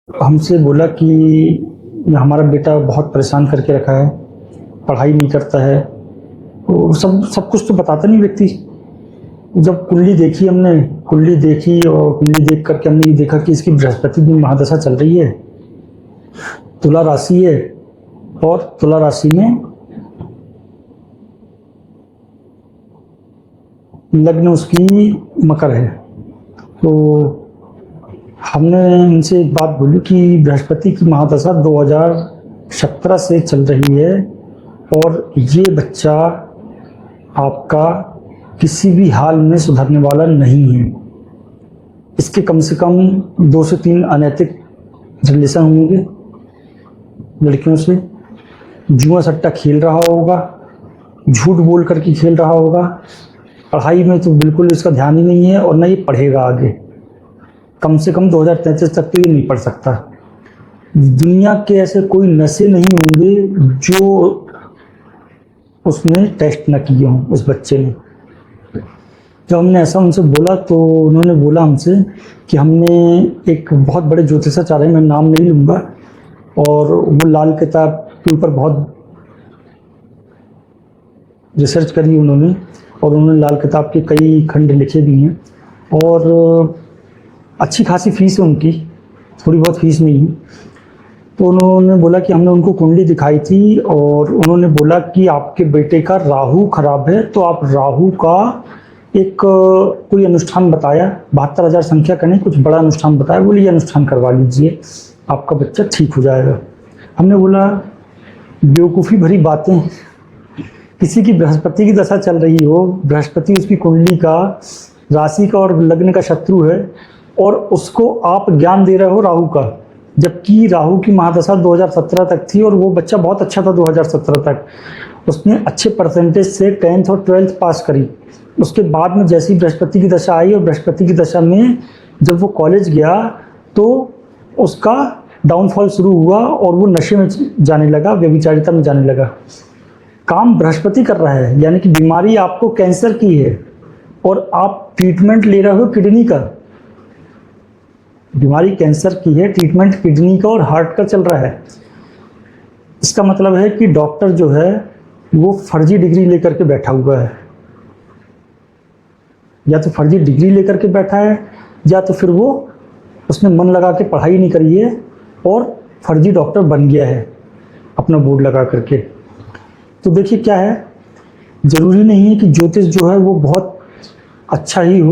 हमसे बोला कि हमारा बेटा बहुत परेशान करके रखा है, पढ़ाई नहीं करता है। तो सब सब कुछ तो बताता नहीं व्यक्ति। जब कुंडली देखी हमने, कुंडली देखी और कुंडली देख करके हमने ये देखा कि इसकी बृहस्पति की महादशा चल रही है, तुला राशि है और तुला राशि में लग्न उसकी मकर है। तो हमने उनसे एक बात बोली कि बृहस्पति की महादशा 2017 से चल रही है और ये बच्चा आपका किसी भी हाल में सुधरने वाला नहीं है। इसके कम से कम 2 से 3 अनैतिक रिलेशन होंगे लड़कियों से, जुआ सट्टा खेल रहा होगा, झूठ बोल करके खेल रहा होगा, पढ़ाई में तो बिल्कुल इसका ध्यान ही नहीं है और न ये पढ़ेगा आगे। कम से कम 2033 तक तो ये नहीं पढ़ सकता। दुनिया के ऐसे कोई नशे नहीं होंगे जो उसने टेस्ट न किए हों उस बच्चे ने। जब हमने ऐसा उनसे बोला तो उन्होंने बोला हमसे कि हमने एक बहुत बड़े ज्योतिषाचार्य, मैं नाम नहीं लूँगा, और वो लाल किताब के ऊपर बहुत रिसर्च करी उन्होंने और उन्होंने लाल किताब के कई खंड लिखे भी हैं और अच्छी खासी फीस है उनकी, थोड़ी बहुत फीस नहीं है। तो उन्होंने बोला कि हमने उनको कुंडली दिखाई थी और उन्होंने बोला कि आपके बेटे का राहु खराब है, तो आप राहु का एक कोई अनुष्ठान बताया, 72,000 संख्या का नहीं, कुछ बड़ा अनुष्ठान बताया। बोले ये अनुष्ठान करवा लीजिए, आपका बच्चा ठीक हो जाएगा। हमने बोला बेवकूफ़ी भरी बातें, किसी की बृहस्पति की दशा चल रही हो, बृहस्पति उसकी कुंडली का, राशि का और लग्न का शत्रु है, और उसको आप ज्ञान दे रहे हो राहु का, जबकि राहु की महादशा 2017 तक थी और वो बच्चा बहुत अच्छा था 2017 तक। उसने अच्छे परसेंटेज से 10th और 12th पास करी। उसके बाद में जैसी बृहस्पति की दशा आई और बृहस्पति की दशा में जब वो कॉलेज गया तो उसका डाउनफॉल शुरू हुआ और वो नशे में जाने लगा, व्यभिचारिता में जाने लगा। काम बृहस्पति कर रहा है, यानी कि बीमारी आपको कैंसर की है और आप ट्रीटमेंट ले रहे हो किडनी का। बीमारी कैंसर की है, ट्रीटमेंट किडनी का और हार्ट का चल रहा है। इसका मतलब है कि डॉक्टर जो है वो फर्जी डिग्री लेकर के बैठा हुआ है, या तो फर्जी डिग्री लेकर के बैठा है या तो फिर वो उसने मन लगा के पढ़ाई नहीं करी है और फर्जी डॉक्टर बन गया है अपना बोर्ड लगा करके। तो देखिए क्या है, ज़रूरी नहीं है कि ज्योतिष जो है वो बहुत अच्छा ही हो।